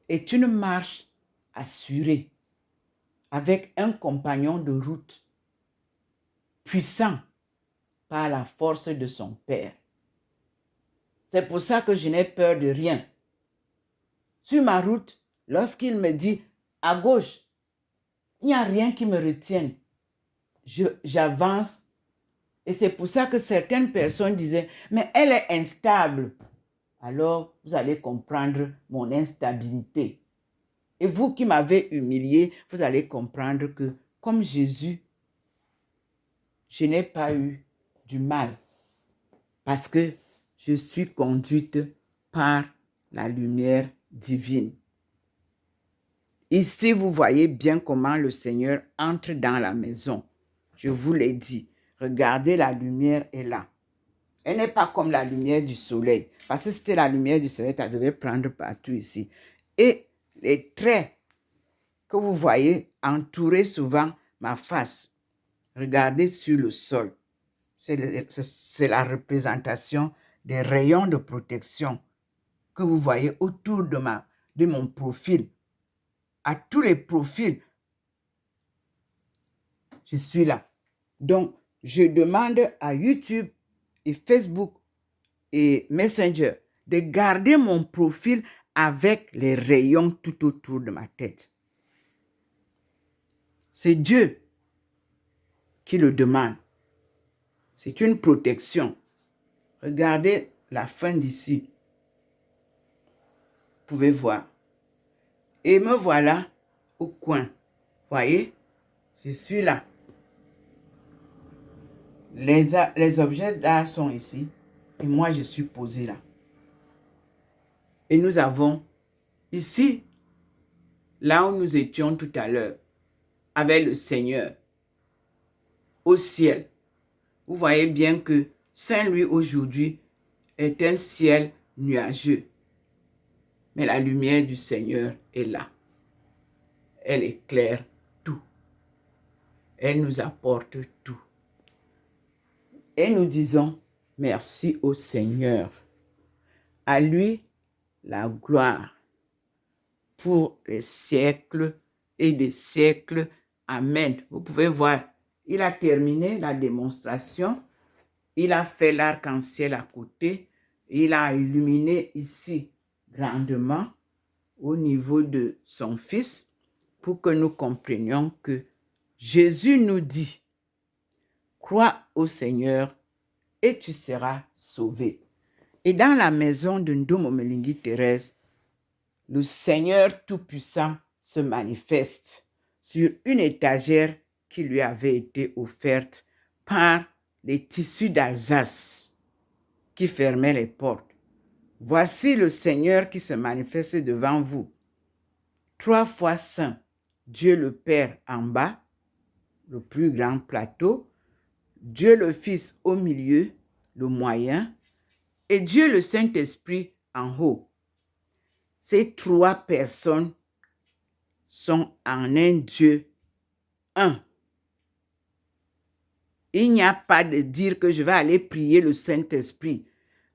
est une marche assurée avec un compagnon de route puissant par la force de son Père. C'est pour ça que je n'ai peur de rien. Sur ma route, lorsqu'il me dit à gauche, il n'y a rien qui me retienne. J'avance. Et c'est pour ça que certaines personnes disaient, mais elle est instable. Alors, vous allez comprendre mon instabilité. Et vous qui m'avez humilié, vous allez comprendre que, comme Jésus, je n'ai pas eu du mal parce que je suis conduite par la lumière divine. Ici, vous voyez bien comment le Seigneur entre dans la maison. Je vous l'ai dit, regardez, la lumière est là. Elle n'est pas comme la lumière du soleil. Parce que c'était la lumière du soleil, ça devait prendre partout ici. Et les traits que vous voyez entouraient souvent ma face. Regardez sur le sol. C'est la représentation des rayons de protection que vous voyez autour de de mon profil, à tous les profils, je suis là. Donc, je demande à YouTube et Facebook et Messenger de garder mon profil avec les rayons tout autour de ma tête. C'est Dieu qui le demande. C'est une protection. Regardez la fin d'ici. Vous pouvez voir. Et me voilà au coin. Voyez, je suis là. Les objets d'art sont ici. Et moi, je suis posé là. Et nous avons ici, là où nous étions tout à l'heure, avec le Seigneur, au ciel. Vous voyez bien que Saint-Louis aujourd'hui est un ciel nuageux. Mais la lumière du Seigneur est là. Elle éclaire tout. Elle nous apporte tout. Et nous disons merci au Seigneur. À lui la gloire pour les siècles et des siècles. Amen. Vous pouvez voir, il a terminé la démonstration. Il a fait l'arc-en-ciel à côté. Il a illuminé ici grandement au niveau de son Fils pour que nous comprenions que Jésus nous dit, crois au Seigneur et tu seras sauvé. Et dans la maison de Ndomo Melingi Thérèse, le Seigneur Tout-Puissant se manifeste sur une étagère qui lui avait été offerte par les tissus d'Alsace qui fermaient les portes. Voici le Seigneur qui se manifeste devant vous. 3 fois saint, Dieu le Père en bas, le plus grand plateau, Dieu le Fils au milieu, le moyen, et Dieu le Saint-Esprit en haut. Ces 3 personnes sont en un Dieu, un. Il n'y a pas de dire que je vais aller prier le Saint-Esprit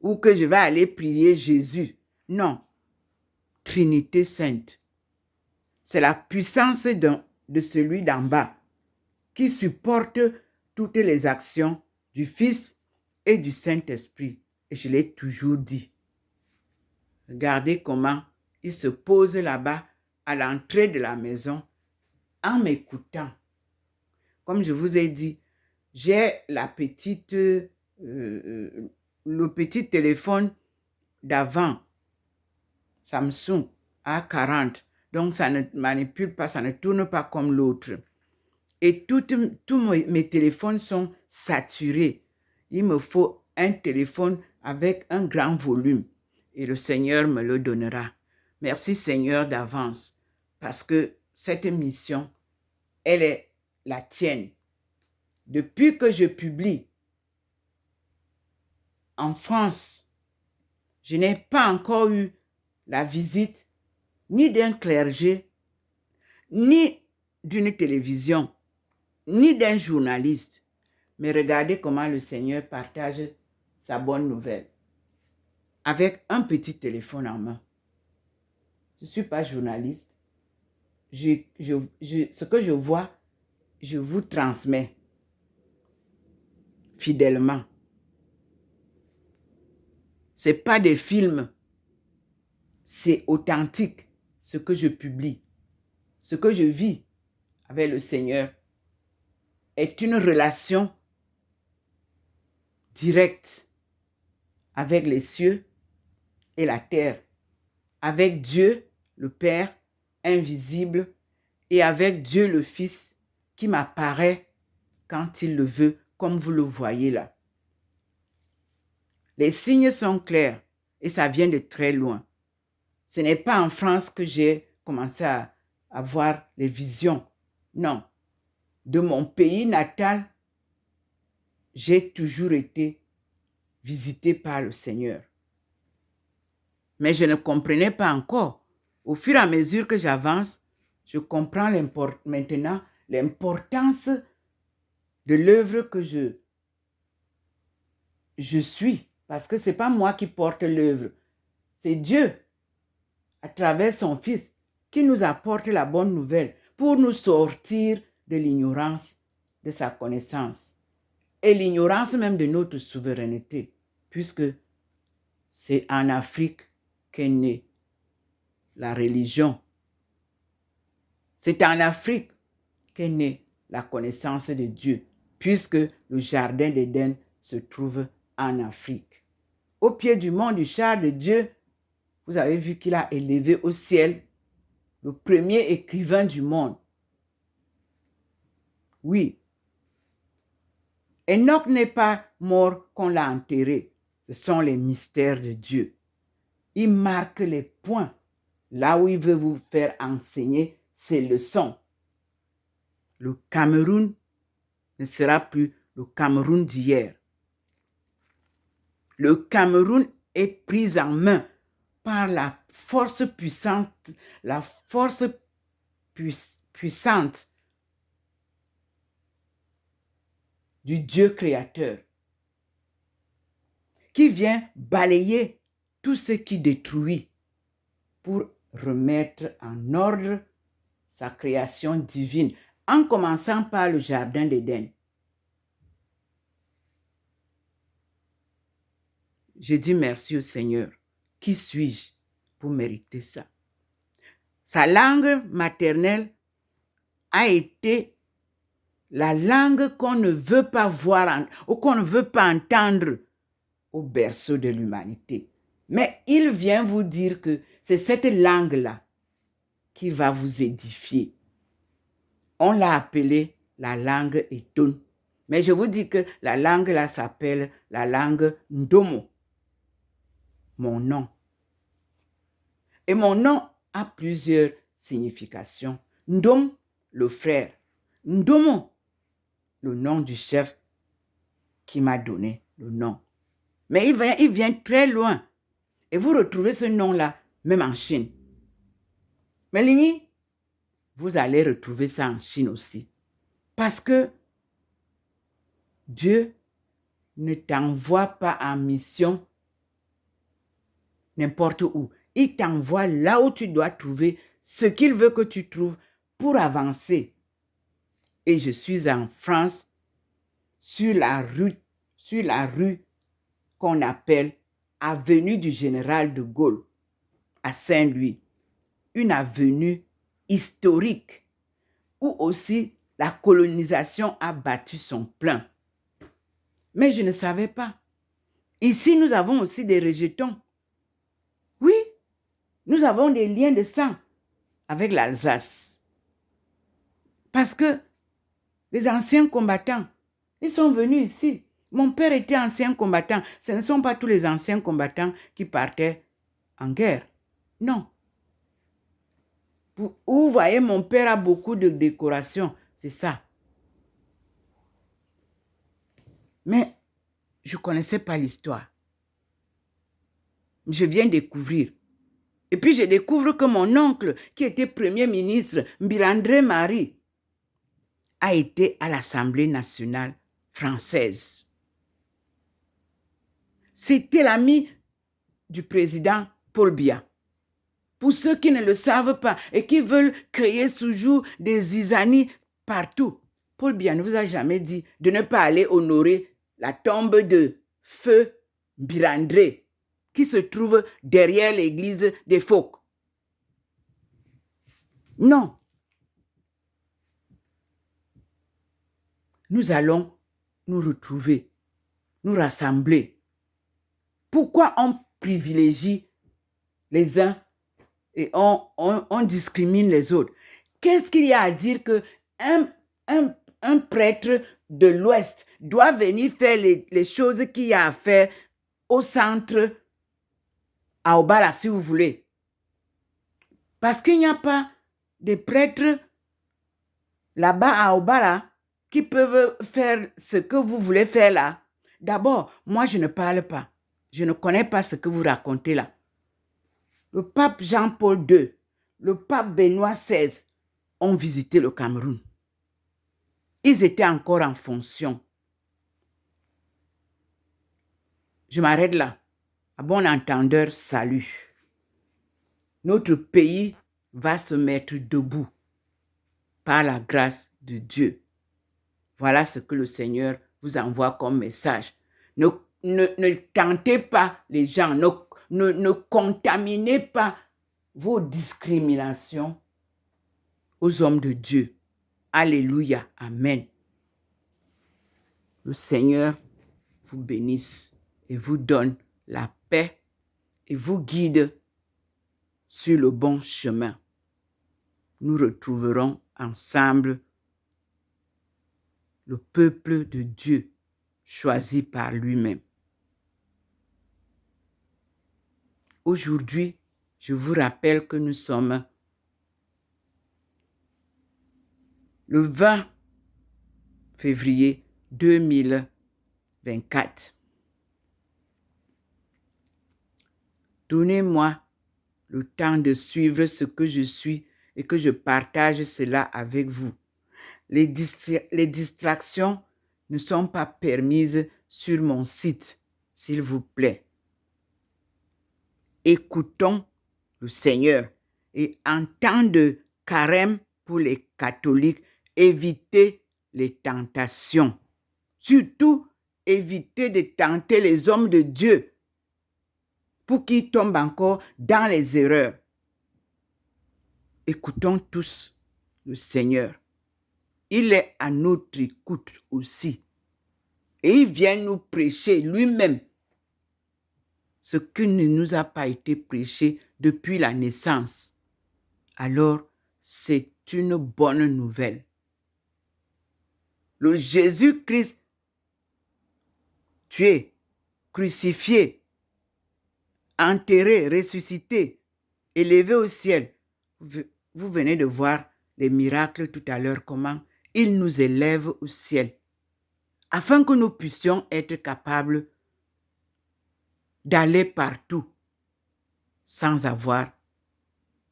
ou que je vais aller prier Jésus. Non. Trinité sainte. C'est la puissance de celui d'en bas qui supporte toutes les actions du Fils et du Saint-Esprit. Et je l'ai toujours dit. Regardez comment il se pose là-bas à l'entrée de la maison en m'écoutant. Comme je vous ai dit, j'ai le petit téléphone d'avant, Samsung A40. Donc, ça ne manipule pas, ça ne tourne pas comme l'autre. Et tous mes téléphones sont saturés. Il me faut un téléphone avec un grand volume. Et le Seigneur me le donnera. Merci Seigneur d'avance. Parce que cette mission, elle est la tienne. Depuis que je publie en France, je n'ai pas encore eu la visite ni d'un clergé, ni d'une télévision, ni d'un journaliste. Mais regardez comment le Seigneur partage sa bonne nouvelle avec un petit téléphone en main. Je ne suis pas journaliste. Ce que je vois, je vous transmets fidèlement. Ce n'est pas des films. C'est authentique ce que je publie. Ce que je vis avec le Seigneur est une relation directe avec les cieux et la terre, avec Dieu le Père invisible et avec Dieu le Fils qui m'apparaît quand il le veut, comme vous le voyez là. Les signes sont clairs et ça vient de très loin. Ce n'est pas en France que j'ai commencé à avoir les visions. Non. De mon pays natal, j'ai toujours été visité par le Seigneur. Mais je ne comprenais pas encore. Au fur et à mesure que j'avance, je comprends maintenant l'importance de l'œuvre que je suis. Parce que ce n'est pas moi qui porte l'œuvre. C'est Dieu à travers son Fils, qui nous apporte la bonne nouvelle pour nous sortir de l'ignorance de sa connaissance et l'ignorance même de notre souveraineté, puisque c'est en Afrique qu'est née la religion. C'est en Afrique qu'est née la connaissance de Dieu, puisque le jardin d'Éden se trouve en Afrique. Au pied du mont du char de Dieu, vous avez vu qu'il a élevé au ciel le premier écrivain du monde. Oui. Enoch n'est pas mort qu'on l'a enterré. Ce sont les mystères de Dieu. Il marque les points là où il veut vous faire enseigner ses leçons. Le Cameroun ne sera plus le Cameroun d'hier. Le Cameroun est pris en main par la force puissante, puissante du Dieu créateur qui vient balayer tout ce qui détruit pour remettre en ordre sa création divine, en commençant par le jardin d'Éden. Je dis merci au Seigneur. Qui suis-je pour mériter ça? Sa langue maternelle a été la langue qu'on ne veut pas voir ou qu'on ne veut pas entendre au berceau de l'humanité. Mais il vient vous dire que c'est cette langue-là qui va vous édifier. On l'a appelée la langue Eton. Mais je vous dis que la langue-là s'appelle la langue Ndomo. Mon nom. Et mon nom a plusieurs significations. Ndom, le frère. Ndomo, le nom du chef qui m'a donné le nom. Mais il vient très loin. Et vous retrouvez ce nom-là, même en Chine. Mais Lini, vous allez retrouver ça en Chine aussi. Parce que Dieu ne t'envoie pas en mission n'importe où. Il t'envoie là où tu dois trouver ce qu'il veut que tu trouves pour avancer. Et je suis en France, sur la rue qu'on appelle Avenue du Général de Gaulle, à Saint-Louis. Une avenue historique où aussi la colonisation a battu son plein. Mais je ne savais pas. Ici, nous avons aussi des rejetons. Oui, nous avons des liens de sang avec l'Alsace. Parce que les anciens combattants, ils sont venus ici. Mon père était ancien combattant. Ce ne sont pas tous les anciens combattants qui partaient en guerre. Non. Vous voyez, mon père a beaucoup de décorations. C'est ça. Mais je ne connaissais pas l'histoire. Je viens découvrir. Et puis je découvre que mon oncle, qui était premier ministre, Mbirandré Marie, a été à l'Assemblée nationale française. C'était l'ami du président Paul Biya. Pour ceux qui ne le savent pas et qui veulent créer toujours des zizanies partout, Paul Biya ne vous a jamais dit de ne pas aller honorer la tombe de feu Mbirandré, qui se trouve derrière l'église des Phoques. Non. Nous allons nous retrouver, nous rassembler. Pourquoi on privilégie les uns et on discrimine les autres? Qu'est-ce qu'il y a à dire qu'un prêtre de l'Ouest doit venir faire les choses qu'il y a à faire au centre, à Obala, si vous voulez? Parce qu'il n'y a pas de prêtres là-bas à Obala qui peuvent faire ce que vous voulez faire là. D'abord, moi, je ne parle pas. Je ne connais pas ce que vous racontez là. Le pape Jean-Paul II, le pape Benoît XVI ont visité le Cameroun. Ils étaient encore en fonction. Je m'arrête là. À bon entendeur, salut. notre pays va se mettre debout par la grâce de Dieu. Voilà ce que le Seigneur vous envoie comme message. Ne tentez pas les gens, ne contaminez pas vos discriminations aux hommes de Dieu. Alléluia, amen. Le Seigneur vous bénisse et vous donne la paix et vous guide sur le bon chemin. Nous retrouverons ensemble le peuple de Dieu choisi par lui-même. Aujourd'hui, je vous rappelle que nous sommes le 20 février 2024. Donnez-moi le temps de suivre ce que je suis et que je partage cela avec vous. Les distractions ne sont pas permises sur mon site, s'il vous plaît. Écoutons le Seigneur et en temps de carême pour les catholiques, évitez les tentations. Surtout, évitez de tenter les hommes de Dieu pour qu'ils tombent encore dans les erreurs. Écoutons tous le Seigneur. Il est à notre écoute aussi. Et il vient nous prêcher lui-même ce qui ne nous a pas été prêché depuis la naissance. Alors, c'est une bonne nouvelle. Le Jésus-Christ, tué, crucifié, enterré, ressuscité, élevé au ciel. Vous venez de voir les miracles tout à l'heure, comment il nous élève au ciel, afin que nous puissions être capables d'aller partout sans avoir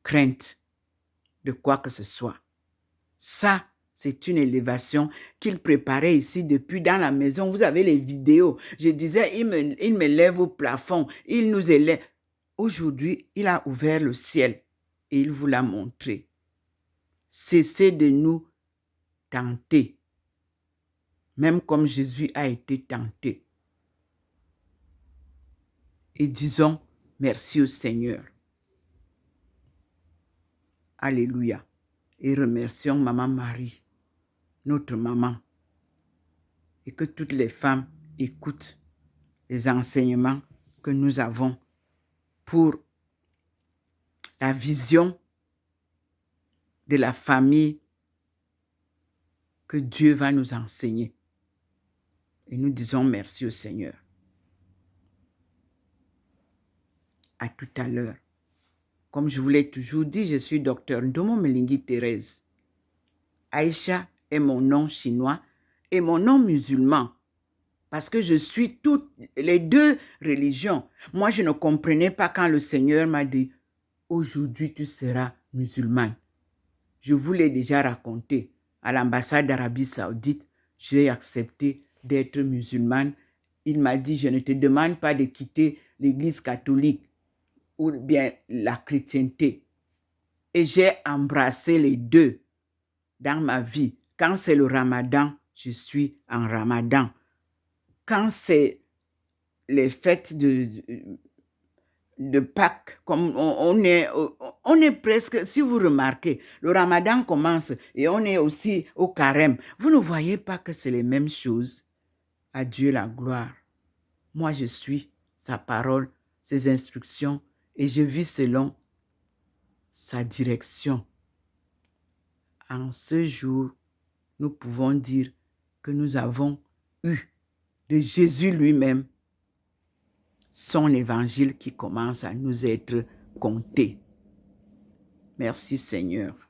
crainte de quoi que ce soit. Ça, c'est une élévation qu'il préparait ici depuis dans la maison. Vous avez les vidéos. Je disais, il me lève au plafond, il nous élève. Aujourd'hui, il a ouvert le ciel et il vous l'a montré. Cessez de nous tenter, même comme Jésus a été tenté. Et disons merci au Seigneur. Alléluia. Et remercions Maman Marie, notre maman. Et que toutes les femmes écoutent les enseignements que nous avons pour la vision de la famille que Dieu va nous enseigner. Et nous disons merci au Seigneur. À tout à l'heure. Comme je vous l'ai toujours dit, je suis docteur Ndomo Melingi Thérèse. Aïcha est mon nom chinois et mon nom musulman. Parce que je suis toutes les deux religions. Moi, je ne comprenais pas quand le Seigneur m'a dit, aujourd'hui, tu seras musulmane. Je vous l'ai déjà raconté. À l'ambassade d'Arabie Saoudite, j'ai accepté d'être musulmane. Il m'a dit, je ne te demande pas de quitter l'église catholique ou bien la chrétienté. Et j'ai embrassé les deux dans ma vie. Quand c'est le Ramadan, je suis en Ramadan. Quand c'est les fêtes de Pâques, comme on est presque, si vous remarquez, le Ramadan commence et on est aussi au carême. Vous ne voyez pas que c'est les mêmes choses. À Dieu la gloire. Moi, je suis sa parole, ses instructions et je vis selon sa direction. En ce jour, nous pouvons dire que nous avons eu de Jésus lui-même son évangile qui commence à nous être compté. Merci Seigneur.